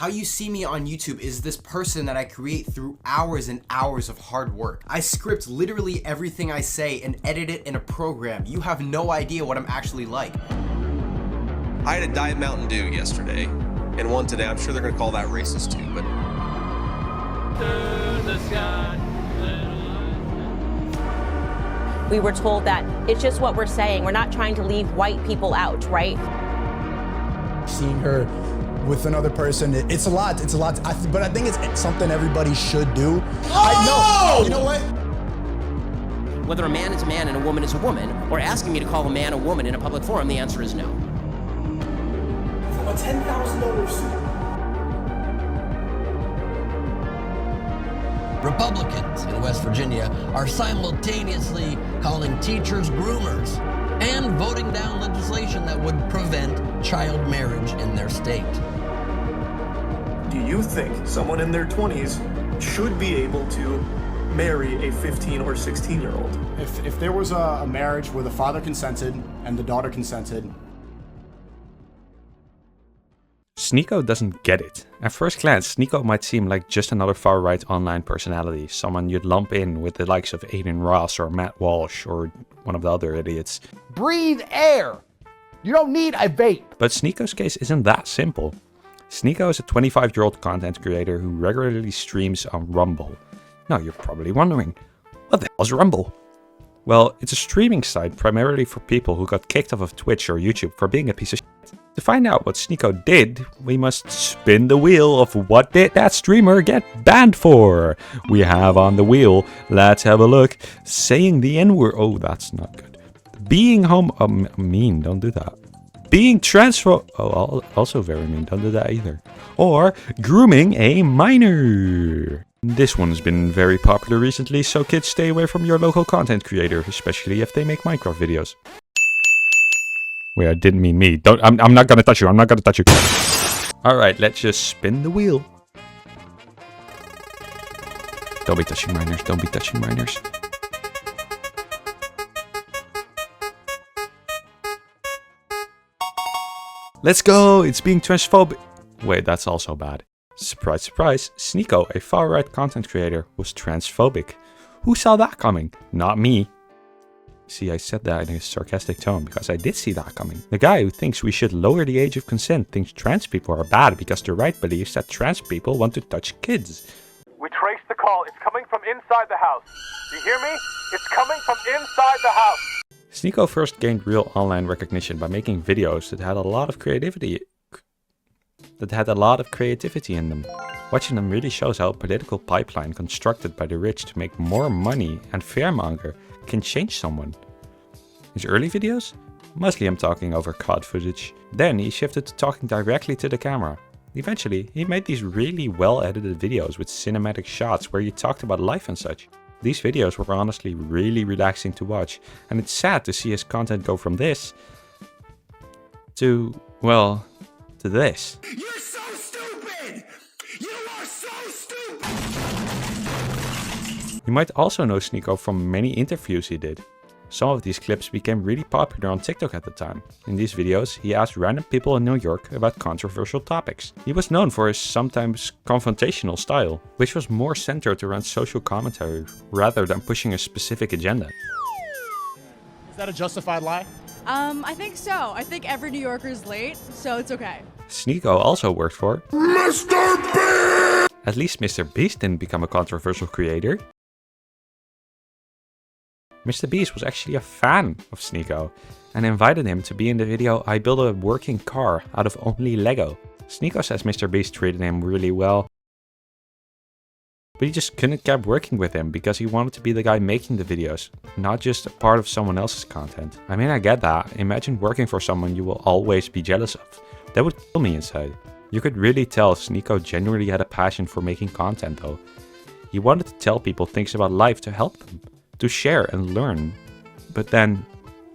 How you see me on YouTube is this person that I create through hours and hours of hard work. I script literally everything I say and edit it in a program. You have no idea what I'm actually like. I had a Diet Mountain Dew yesterday, and one today. I'm sure they're gonna call that racist too, but... We were told that it's just what we're saying. We're not trying to leave white people out, right? Seeing her with another person, it's a lot, but I think it's something everybody should do. Oh! You know what? Whether a man is a man and a woman is a woman, or asking me to call a man a woman in a public forum, the answer is no. For a $10,000 suit. Republicans in West Virginia are simultaneously calling teachers groomers and voting down legislation that would prevent child marriage in their state. Do you think someone in their 20s should be able to marry a 15 or 16-year-old? If there was a marriage where the father consented and the daughter consented. Sneako doesn't get it. At first glance, Sneako might seem like just another far-right online personality, someone you'd lump in with the likes of Aiden Ross or Matt Walsh or one of the other idiots. Breathe air! You don't need a vape! But Sneako's case isn't that simple. Sneako is a 25-year-old content creator who regularly streams on Rumble. Now you're probably wondering, what the hell is Rumble? Well, it's a streaming site primarily for people who got kicked off of Twitch or YouTube for being a piece of shit. To find out what Sneako did, we must spin the wheel of what did that streamer get banned for. We have on the wheel, let's have a look, saying the N-word. Oh, that's not good. Being mean, don't do that. Being oh, also very mean, don't do that either. Or grooming a minor. This one's been very popular recently, so kids stay away from your local content creator, especially if they make Minecraft videos. Wait, I didn't mean me. I'm not gonna touch you. I'm not gonna touch you. Alright, let's just spin the wheel. Don't be touching minors. Don't be touching minors. Let's go! It's being transphobic. Wait, that's also bad. Surprise, surprise. Sneako, a far-right content creator, was transphobic. Who saw that coming? Not me. See, I said that in a sarcastic tone because I did see that coming. The guy who thinks we should lower the age of consent thinks trans people are bad because the right believes that trans people want to touch kids. We traced the call. It's coming from inside the house. Do you hear me? It's coming from inside the house. Sneako first gained real online recognition by making videos that had a lot of creativity in them. Watching them really shows how a political pipeline constructed by the rich to make more money and fearmonger can change someone. His early videos? Mostly him talking over COD footage. Then he shifted to talking directly to the camera. Eventually, he made these really well edited videos with cinematic shots where he talked about life and such. These videos were honestly really relaxing to watch, and it's sad to see his content go from this to, well, to this. You're so stupid! You are so stupid! You might also know Sneako from many interviews he did. Some of these clips became really popular on TikTok at the time. In these videos, he asked random people in New York about controversial topics. He was known for his sometimes confrontational style, which was more centered around social commentary rather than pushing a specific agenda. Is that a justified lie? I think so. I think every New Yorker is late, so it's okay. Sneako also worked for Mr. Beast! At least Mr. Beast didn't become a controversial creator. Mr. Beast was actually a fan of Sneako and invited him to be in the video I Built a Working Car Out of Only Lego. Sneako says Mr. Beast treated him really well, but he just couldn't keep working with him because he wanted to be the guy making the videos, not just a part of someone else's content. I mean, I get that. Imagine working for someone you will always be jealous of. That would kill me inside. You could really tell Sneako genuinely had a passion for making content though. He wanted to tell people things about life to help them, to share and learn. But then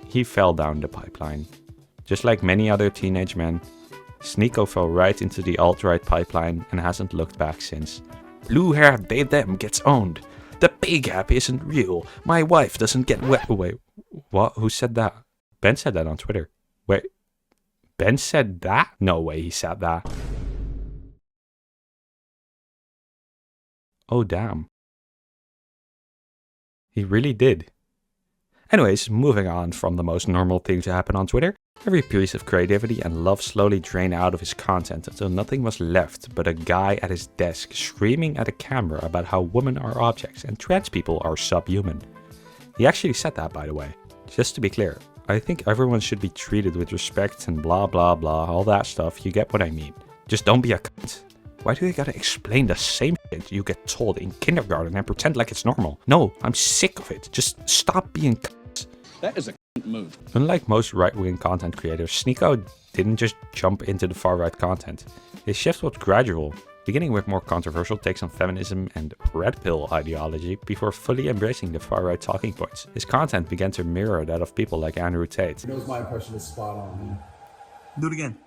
he fell down the pipeline. Just like many other teenage men, Sneako fell right into the alt-right pipeline and hasn't looked back since. Blue hair they them gets owned. The pay gap isn't real. My wife doesn't get wet. Wait, what? Who said that? Ben said that on Twitter. Wait, Ben said that? No way he said that. Oh damn. He really did. Anyways, moving on from the most normal thing to happen on Twitter, every piece of creativity and love slowly drained out of his content until nothing was left but a guy at his desk screaming at a camera about how women are objects and trans people are subhuman. He actually said that, by the way. Just to be clear, I think everyone should be treated with respect and blah blah blah, all that stuff, you get what I mean. Just don't be a cunt. Why do you gotta explain the same shit you get told in kindergarten and pretend like it's normal? No, I'm sick of it. Just stop being cunts. That is a cunt move. Unlike most right-wing content creators, Sneako didn't just jump into the far-right content. His shift was gradual, beginning with more controversial takes on feminism and red pill ideology before fully embracing the far-right talking points. His content began to mirror that of people like Andrew Tate. He knows my impression is spot on. Do it again.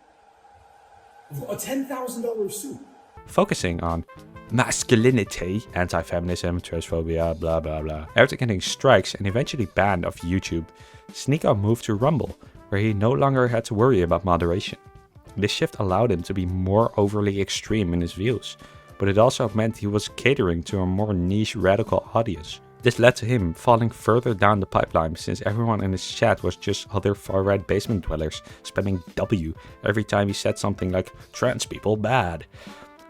A $10,000 suit. Focusing on masculinity, anti-feminism, transphobia, blah blah blah. After getting strikes and eventually banned off YouTube, Sneako moved to Rumble, where he no longer had to worry about moderation. This shift allowed him to be more overly extreme in his views, but it also meant he was catering to a more niche radical audience. This led to him falling further down the pipeline since everyone in his chat was just other far-right basement dwellers spamming W every time he said something like trans people bad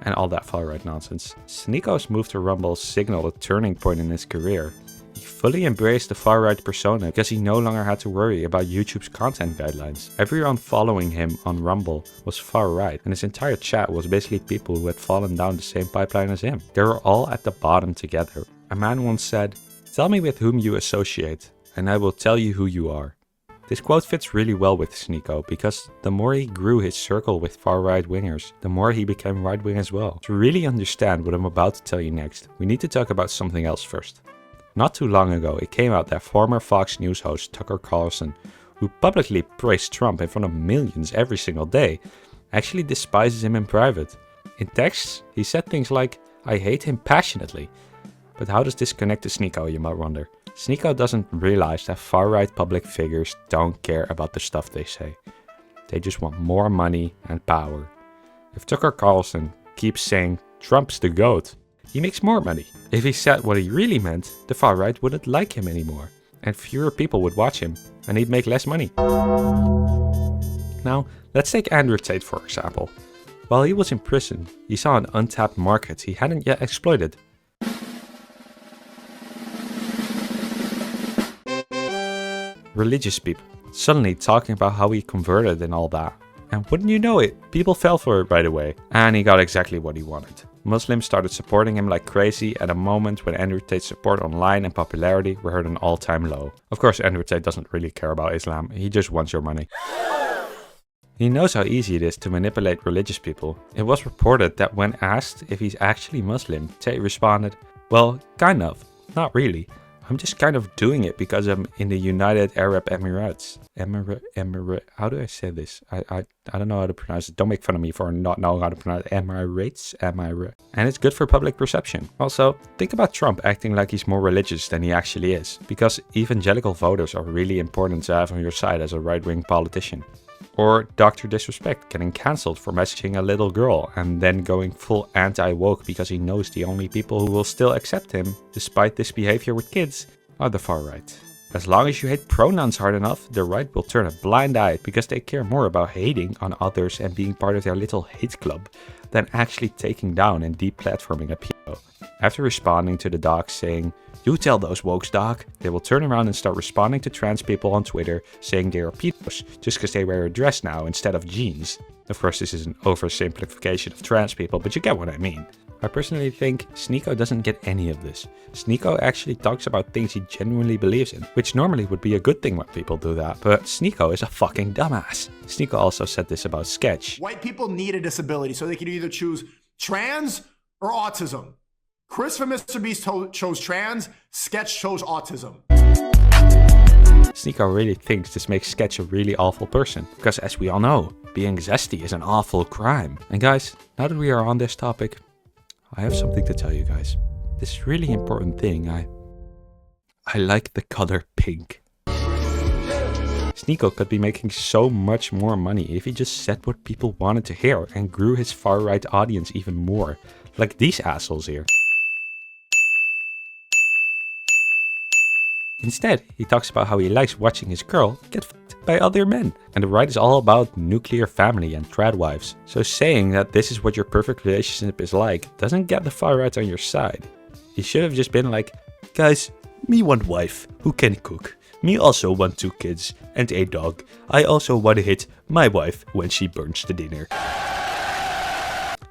and all that far-right nonsense. Sneako's move to Rumble signaled a turning point in his career. He fully embraced the far-right persona because he no longer had to worry about YouTube's content guidelines. Everyone following him on Rumble was far-right, and his entire chat was basically people who had fallen down the same pipeline as him. They were all at the bottom together. A man once said, "Tell me with whom you associate, and I will tell you who you are." This quote fits really well with Sneako because the more he grew his circle with far-right wingers, the more he became right-wing as well. To really understand what I'm about to tell you next, we need to talk about something else first. Not too long ago, it came out that former Fox News host Tucker Carlson, who publicly praised Trump in front of millions every single day, actually despises him in private. In texts, he said things like, "I hate him passionately." But how does this connect to Sneako, you might wonder? Sneako doesn't realize that far-right public figures don't care about the stuff they say. They just want more money and power. If Tucker Carlson keeps saying Trump's the GOAT, he makes more money. If he said what he really meant, the far-right wouldn't like him anymore, and fewer people would watch him, and he'd make less money. Now, let's take Andrew Tate for example. While he was in prison, he saw an untapped market he hadn't yet exploited. Religious people, suddenly talking about how he converted and all that. And wouldn't you know it, people fell for it right away. And he got exactly what he wanted. Muslims started supporting him like crazy at a moment when Andrew Tate's support online and popularity were at an all-time low. Of course, Andrew Tate doesn't really care about Islam, he just wants your money. He knows how easy it is to manipulate religious people. It was reported that when asked if he's actually Muslim, Tate responded, "Well, kind of, not really. I'm just kind of doing it because I'm in the United Arab Emirates." How do I say this? I don't know how to pronounce it. Don't make fun of me for not knowing how to pronounce it. Emirates? And it's good for public perception. Also, think about Trump acting like he's more religious than he actually is, because evangelical voters are really important to have on your side as a right-wing politician. Or Dr. Disrespect getting cancelled for messaging a little girl and then going full anti-woke because he knows the only people who will still accept him, despite this behavior with kids, are the far right. As long as you hate pronouns hard enough, the right will turn a blind eye because they care more about hating on others and being part of their little hate club than actually taking down and deplatforming a pedo. After responding to the doc saying, "You tell those wokes, doc," they will turn around and start responding to trans people on Twitter saying they are pedos just because they wear a dress now instead of jeans. Of course, this is an oversimplification of trans people, but you get what I mean. I personally think Sneako doesn't get any of this. Sneako actually talks about things he genuinely believes in, which normally would be a good thing when people do that, but Sneako is a fucking dumbass. Sneako also said this about Sketch. White people need a disability so they can either choose trans or autism. Chris from Mr. Beast chose trans, Sketch chose autism. Sneako really thinks this makes Sketch a really awful person, because as we all know, being zesty is an awful crime. And guys, now that we are on this topic, I have something to tell you guys. This really important thing, I like the color pink. Sneako could be making so much more money if he just said what people wanted to hear and grew his far-right audience even more, like these assholes here. Instead, he talks about how he likes watching his girl get fucked by other men. And the ride is all about nuclear family and tradwives. So saying that this is what your perfect relationship is like doesn't get the far right on your side. He should have just been like, guys, me want wife who can cook. Me also want 2 kids and a dog. I also want to hit my wife when she burns the dinner.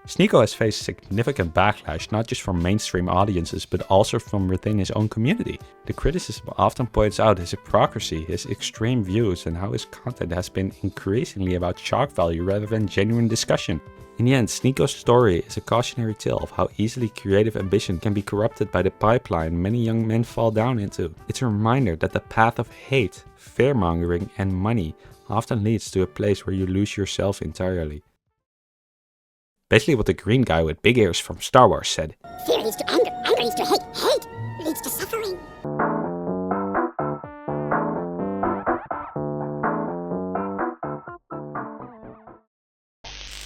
Sneako has faced significant backlash not just from mainstream audiences but also from within his own community. The criticism often points out his hypocrisy, his extreme views, and how his content has been increasingly about shock value rather than genuine discussion. In the end, Sneako's story is a cautionary tale of how easily creative ambition can be corrupted by the pipeline many young men fall down into. It's a reminder that the path of hate, fear-mongering, and money often leads to a place where you lose yourself entirely. Basically what the green guy with big ears from Star Wars said. Fear leads to anger, anger leads to hate, hate leads to suffering.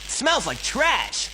Smells like trash.